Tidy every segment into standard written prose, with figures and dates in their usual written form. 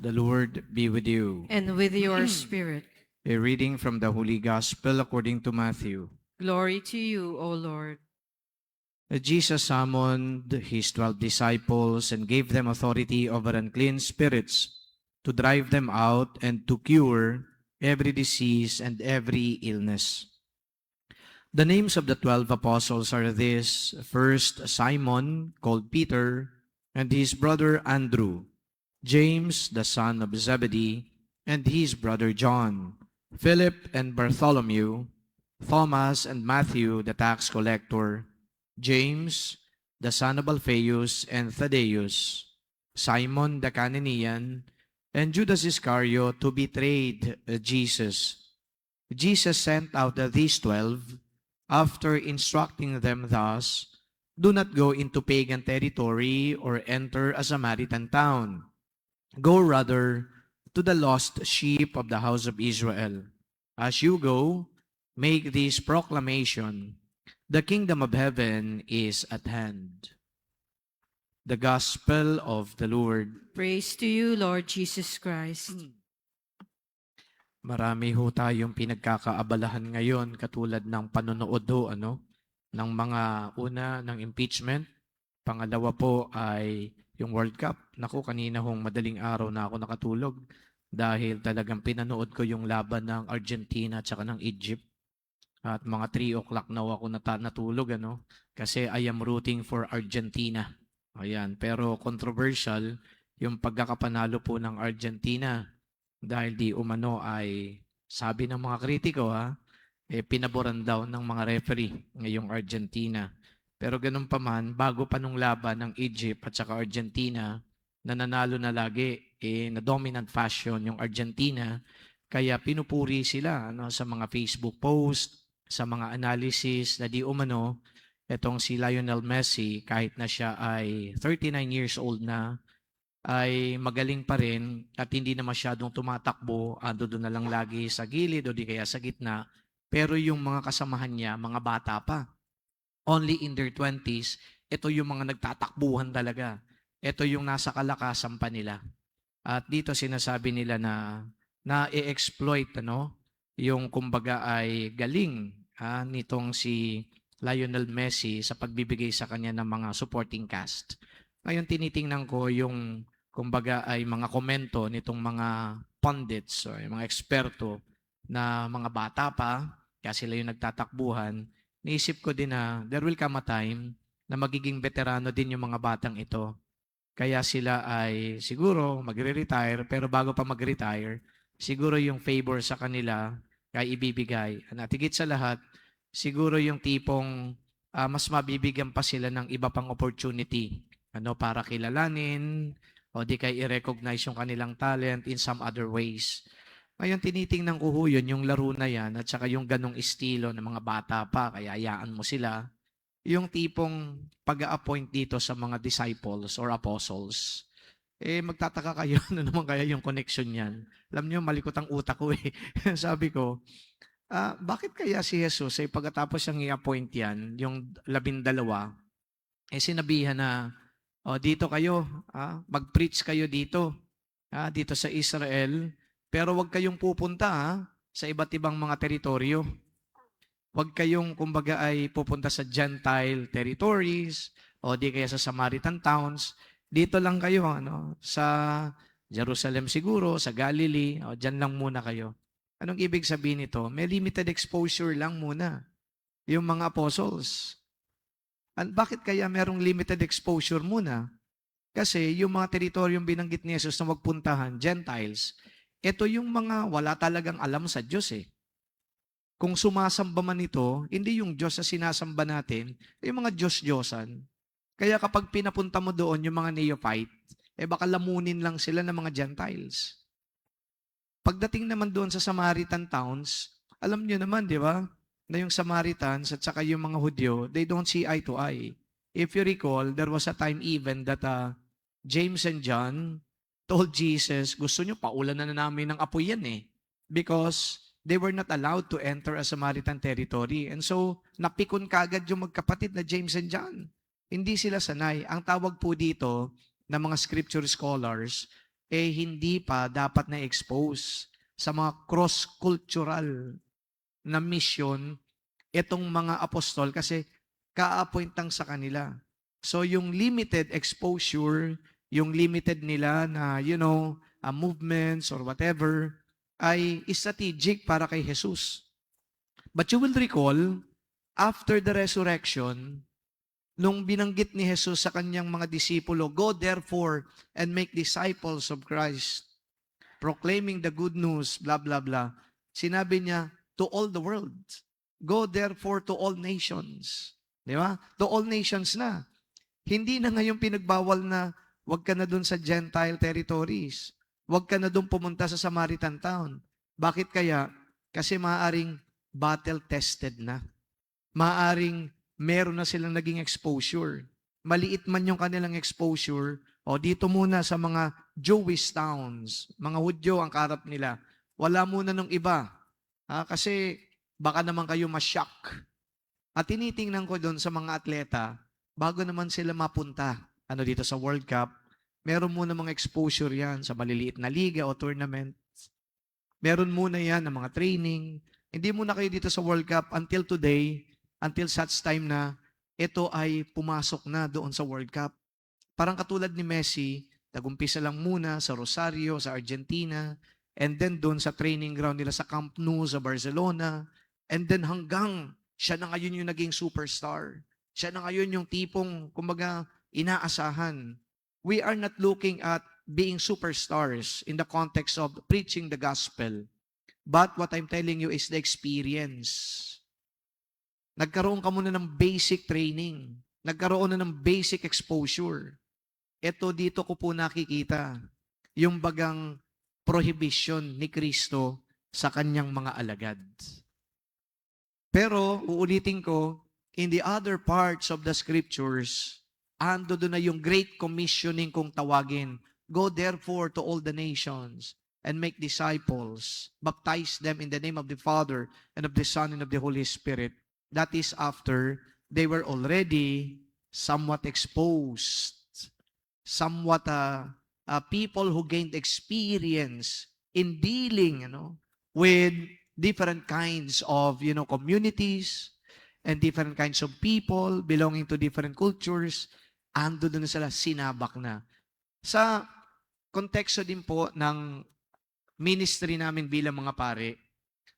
The Lord be with you. And with your spirit. A reading from the Holy Gospel according to Matthew. Glory to you, O Lord. Jesus summoned his 12 disciples and gave them authority over unclean spirits to drive them out and to cure every disease and every illness. The names of the 12 apostles are these: first, Simon, called Peter, and his brother Andrew, James, the son of Zebedee, and his brother John, Philip and Bartholomew, Thomas and Matthew, the tax collector, James, the son of Alphaeus and Thaddeus, Simon the Cananean, and Judas Iscariot, who betrayed Jesus. Jesus sent out these 12, after instructing them thus: "Do not go into pagan territory or enter a Samaritan town. Go rather to the lost sheep of the house of Israel. As you go, make this proclamation: the kingdom of heaven is at hand." The Gospel of the Lord. Praise to you, Lord Jesus Christ. Marami ho tayong pinagkakaabalahan ngayon, katulad ng panonood ho, ng mga una ng impeachment. Pangalawa po ay yung World Cup. Naku, kanina hong madaling araw na ako nakatulog dahil talagang pinanood ko yung laban ng Argentina at saka ng Egypt. At mga 3 o'clock na ako natulog, kasi I am rooting for Argentina. Ayan, pero controversial yung pagkakapanalo po ng Argentina dahil di umano ay, sabi ng mga kritiko pinaboran daw ng mga referee ngayong Argentina. Pero ganun pa man, bago pa nung laban ng Egypt at saka Argentina, nananalo na lagi na dominant fashion yung Argentina. Kaya pinupuri sila sa mga Facebook post, sa mga analysis na di umano, etong si Lionel Messi, kahit na siya ay 39 years old na, ay magaling pa rin at hindi na masyadong tumatakbo, ando doon na lang lagi sa gilid o di kaya sa gitna. Pero yung mga kasamahan niya, mga bata pa, only in their 20s, ito yung mga nagtatakbuhan talaga. Ito yung nasa kalakasan pa nila. At dito sinasabi nila na i-exploit yung kumbaga ay galing nitong si Lionel Messi sa pagbibigay sa kanya ng mga supporting cast. Ngayon tinitingnan ko yung kumbaga ay mga komento nitong mga pundits o yung mga eksperto na mga bata pa, kaya sila yung nagtatakbuhan. Naisip ko din na there will come a time na magiging veterano din yung mga batang ito. Kaya sila ay siguro magre-retire, pero bago pa mag-retire, siguro yung favor sa kanila ay ibibigay. At higit sa lahat, siguro yung tipong mas mabibigyan pa sila ng iba pang opportunity para kilalanin o di kaya i-recognize yung kanilang talent in some other ways. Ngayon, tinitingnan ko yun, yung laro na yan at saka yung ganong estilo ng mga bata pa, kaya hayaan mo sila. Yung tipong pag-a-appoint dito sa mga disciples or apostles, magtataka kayo ano naman kaya yung connection niyan. Alam niyo, malikot ang utak ko Sabi ko, bakit kaya si Jesus ay pagkatapos siyang i-appoint yan, yung 12, sinabihan na, dito kayo, mag-preach kayo dito, dito sa Israel, pero wag kayong pupunta sa iba't ibang mga teritoryo. Wag kayong kumbaga ay pupunta sa Gentile territories o di kaya sa Samaritan towns. Dito lang kayo, sa Jerusalem siguro, sa Galilee, o dyan lang muna kayo. Anong ibig sabihin nito? May limited exposure lang muna yung mga apostles. Bakit kaya merong limited exposure muna? Kasi yung mga teritoryong binanggit ni Jesus na wag puntahan, Gentiles, ito yung mga wala talagang alam sa Diyos Kung sumasamba man ito, hindi yung Diyos na sinasamba natin, yung mga Diyos-Diyosan. Kaya kapag pinapunta mo doon yung mga neophyte, baka lamunin lang sila ng mga Gentiles. Pagdating naman doon sa Samaritan towns, alam niyo naman, di ba, na yung Samaritans at saka yung mga Hudyo, they don't see eye to eye. If you recall, there was a time even that James and John told Jesus, gusto nyo, paulan na namin ng apoy yan because they were not allowed to enter a Samaritan territory. And so, napikon kagad yung magkapatid na James and John. Hindi sila sanay. Ang tawag po dito ng mga scripture scholars hindi pa dapat na-expose sa mga cross-cultural na mission itong mga apostol kasi ka-appoint lang sa kanila. So yung limited exposure, yung limited nila na, movements or whatever, ay strategic para kay Jesus. But you will recall, after the resurrection, nung binanggit ni Jesus sa kanyang mga disipulo, "Go therefore and make disciples of Christ, proclaiming the good news," blah, blah, blah. Sinabi niya, to all the world. Go therefore to all nations. Di ba? To all nations na. Hindi na ngayon pinagbawal na wag ka na dun sa Gentile territories. Wag ka na dun pumunta sa Samaritan town. Bakit kaya? Kasi maaaring battle-tested na. Maaaring meron na silang naging exposure. Maliit man yung kanilang exposure, o dito muna sa mga Jewish towns, mga Hudyo ang karap nila. Wala muna nung iba. Kasi baka naman kayo ma-shock. At tinitingnan ko doon sa mga atleta, bago naman sila mapunta dito sa World Cup, meron muna mga exposure yan sa maliliit na liga o tournament. Meron muna yan ng mga training. Hindi muna kayo dito sa World Cup until today, until such time na ito ay pumasok na doon sa World Cup. Parang katulad ni Messi, nag-umpisa lang muna sa Rosario, sa Argentina, and then doon sa training ground nila sa Camp Nou, sa Barcelona, and then hanggang siya na ngayon yung naging superstar. Siya na ngayon yung tipong, kumbaga, inaasahan. We are not looking at being superstars in the context of preaching the gospel. But what I'm telling you is the experience. Nagkaroon ka muna ng basic training. Nagkaroon na ng basic exposure. Ito dito ko po nakikita yung bagang prohibition ni Kristo sa kanyang mga alagad. Pero, uulitin ko, in the other parts of the scriptures, ando doon na yung great commissioning kung tawagin. Go therefore to all the nations and make disciples. Baptize them in the name of the Father and of the Son and of the Holy Spirit. That is after they were already somewhat exposed, somewhat people who gained experience in dealing, with different kinds of, communities and different kinds of people belonging to different cultures. Ando doon sila, sinabak na. Sa konteksto din po ng ministry namin bilang mga pare,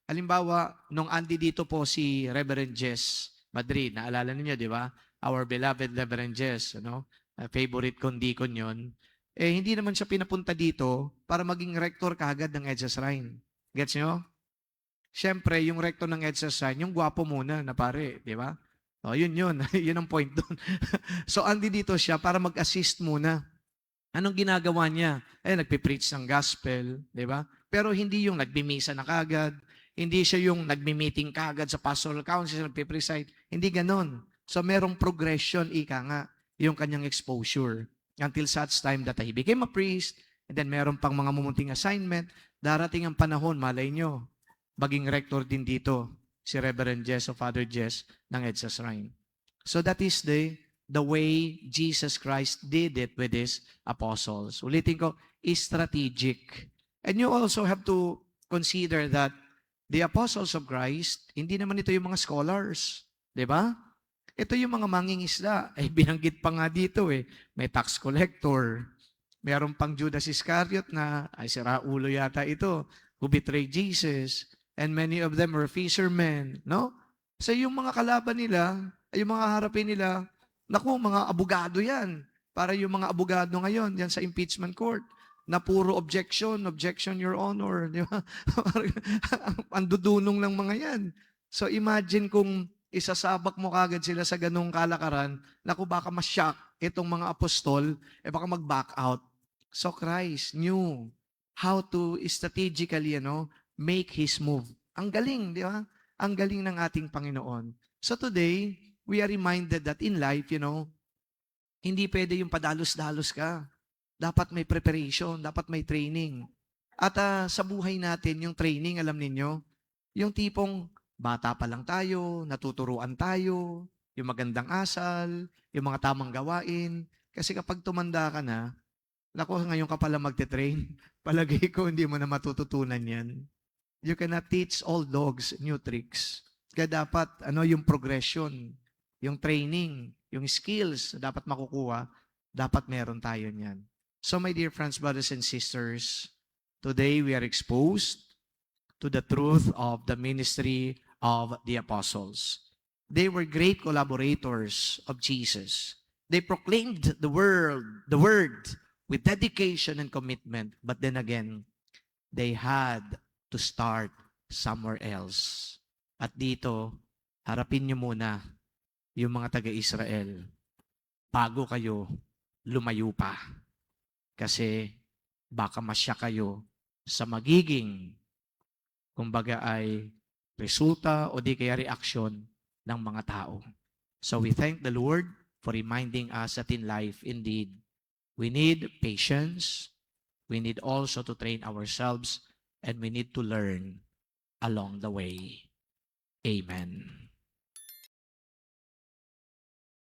halimbawa, nung andi dito po si Reverend Jess Madrid, naalala niyo, di ba? Our beloved Reverend Jess, favorite kong deacon yun. Hindi naman siya pinapunta dito para maging rector kaagad ng EDSA Shrine. Gets nyo? Siyempre, yung rector ng EDSA Shrine, yung gwapo muna na pare, di ba? Yun. Yun ang point doon. So, andi dito siya para mag-assist muna. Anong ginagawa niya? Nagpipreach ng gospel, di ba? Pero hindi yung nagbimisa na kagad, hindi siya yung nagmi-meeting kagad sa pastoral council, nagpipreside. Hindi ganon. So, merong progression, ika nga, yung kanyang exposure. Until such time that he became a priest, and then meron pang mga mumunting assignment, darating ang panahon, malay nyo, maging rector din dito, si Reverend Jess o Father Jess ng EDSA Shrine. So that is the way Jesus Christ did it with His apostles. Ulitin ko, is strategic. And you also have to consider that the apostles of Christ, hindi naman ito yung mga scholars. Di ba? Ito yung mga mangingisda. Binanggit pa nga dito May tax collector. Meron pang Judas Iscariot na, siraulo yata ito, who betrayed Jesus. And many of them were fishermen. No? So yung mga kalaban nila, yung mga harapin nila, naku, mga abogado yan. Para yung mga abogado ngayon, yan sa impeachment court, na puro objection, your honor. Di ba? Ang dudunong ng mga yan. So imagine kung isasabak mo kagad sila sa ganung kalakaran, naku, baka ma-shock itong mga apostol, baka mag-back out. So Christ knew how to strategically, make His move. Ang galing, di ba? Ang galing ng ating Panginoon. So today, we are reminded that in life, hindi pwede yung padalos-dalos ka. Dapat may preparation, dapat may training. At sa buhay natin, yung training, alam ninyo, yung tipong bata pa lang tayo, natuturuan tayo, yung magandang asal, yung mga tamang gawain. Kasi kapag tumanda ka na, Naku, ngayon ka pala magte-train. Palagay ko hindi mo na matututunan yan. You cannot teach all dogs new tricks. Kaya dapat, yung progression, yung training, yung skills na dapat makukuha, dapat meron tayo niyan. So my dear friends, brothers and sisters, today we are exposed to the truth of the ministry of the apostles. They were great collaborators of Jesus. They proclaimed the word with dedication and commitment. But then again, they had to start somewhere else. At dito, harapin niyo muna yung mga taga-Israel bago kayo lumayo pa. Kasi baka masya kayo sa magiging, kumbaga ay resulta o di kaya reaksyon ng mga tao. So we thank the Lord for reminding us that in life, indeed, we need patience, we need also to train ourselves, and we need to learn along the way. Amen.